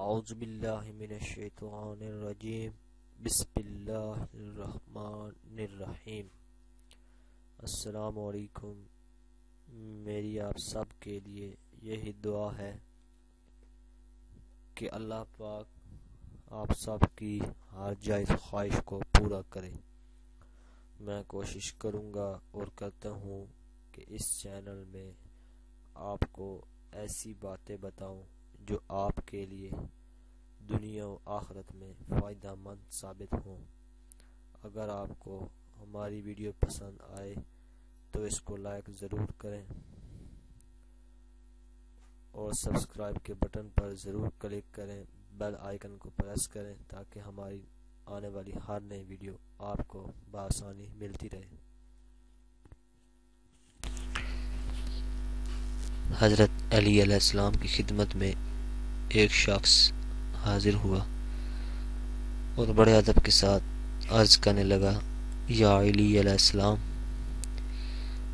اعوذ باللہ من الشیطان الرجیم بسم اللہ الرحمن الرحیم۔ السلام علیکم۔ میری آپ سب کے لیے یہی دعا ہے کہ اللہ پاک آپ سب کی ہر جائز خواہش کو پورا کرے۔ میں کوشش کروں گا اور کرتا ہوں کہ اس چینل میں آپ کو ایسی باتیں بتاؤں جو آپ کے لیے دنیا و آخرت میں فائدہ مند ثابت ہوں۔ اگر آپ کو ہماری ویڈیو پسند آئے تو اس کو لائک ضرور کریں اور سبسکرائب کے بٹن پر ضرور کلک کریں، بیل آئیکن کو پریس کریں تاکہ ہماری آنے والی ہر نئی ویڈیو آپ کو بآسانی ملتی رہے۔ حضرت علی علیہ السلام کی خدمت میں ایک شخص حاضر ہوا اور بڑے ادب کے ساتھ عرض کرنے لگا، یا علی علیہ السلام،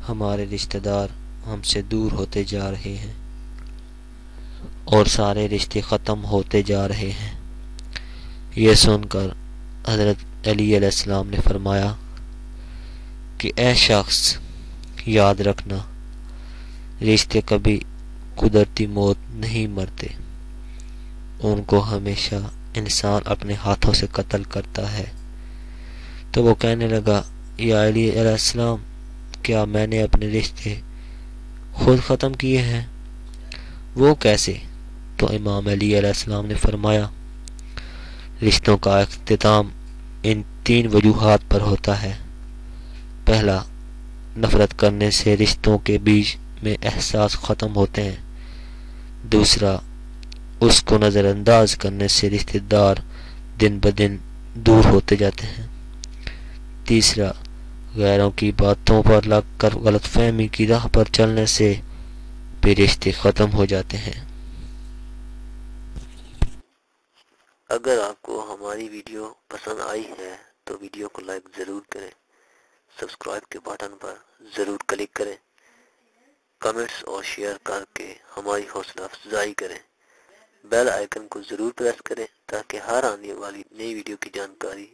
ہمارے رشتہ دار ہم سے دور ہوتے جا رہے ہیں اور سارے رشتے ختم ہوتے جا رہے ہیں۔ یہ سن کر حضرت علی علیہ السلام نے فرمایا کہ اے شخص، یاد رکھنا، رشتے کبھی قدرتی موت نہیں مرتے، ان کو ہمیشہ انسان اپنے ہاتھوں سے قتل کرتا ہے۔ تو وہ کہنے لگا، یا علی علیہ السلام، کیا میں نے اپنے رشتے خود ختم کیے ہیں؟ وہ کیسے؟ تو امام علی علیہ السلام نے فرمایا، رشتوں کا اختتام ان 3 وجوہات پر ہوتا ہے۔ پہلا، نفرت کرنے سے رشتوں کے بیچ میں احساس ختم ہوتے ہیں۔ دوسرا، اس کو نظر انداز کرنے سے رشتہ دار دن بدن دور ہوتے جاتے ہیں۔ تیسرا، غیروں کی باتوں پر لگ کر غلط فہمی کی راہ پر چلنے سے بھی رشتے ختم ہو جاتے ہیں۔ اگر آپ کو ہماری ویڈیو پسند آئی ہے تو ویڈیو کو لائک ضرور کریں، سبسکرائب کے بٹن پر ضرور کلک کریں، کمنٹس اور شیئر کر کے ہماری حوصلہ افزائی کریں، بیل آئیکن کو ضرور پریس کریں تاکہ ہر آنے والی نئی ویڈیو کی جانکاری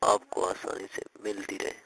آپ کو آسانی سے ملتی رہے۔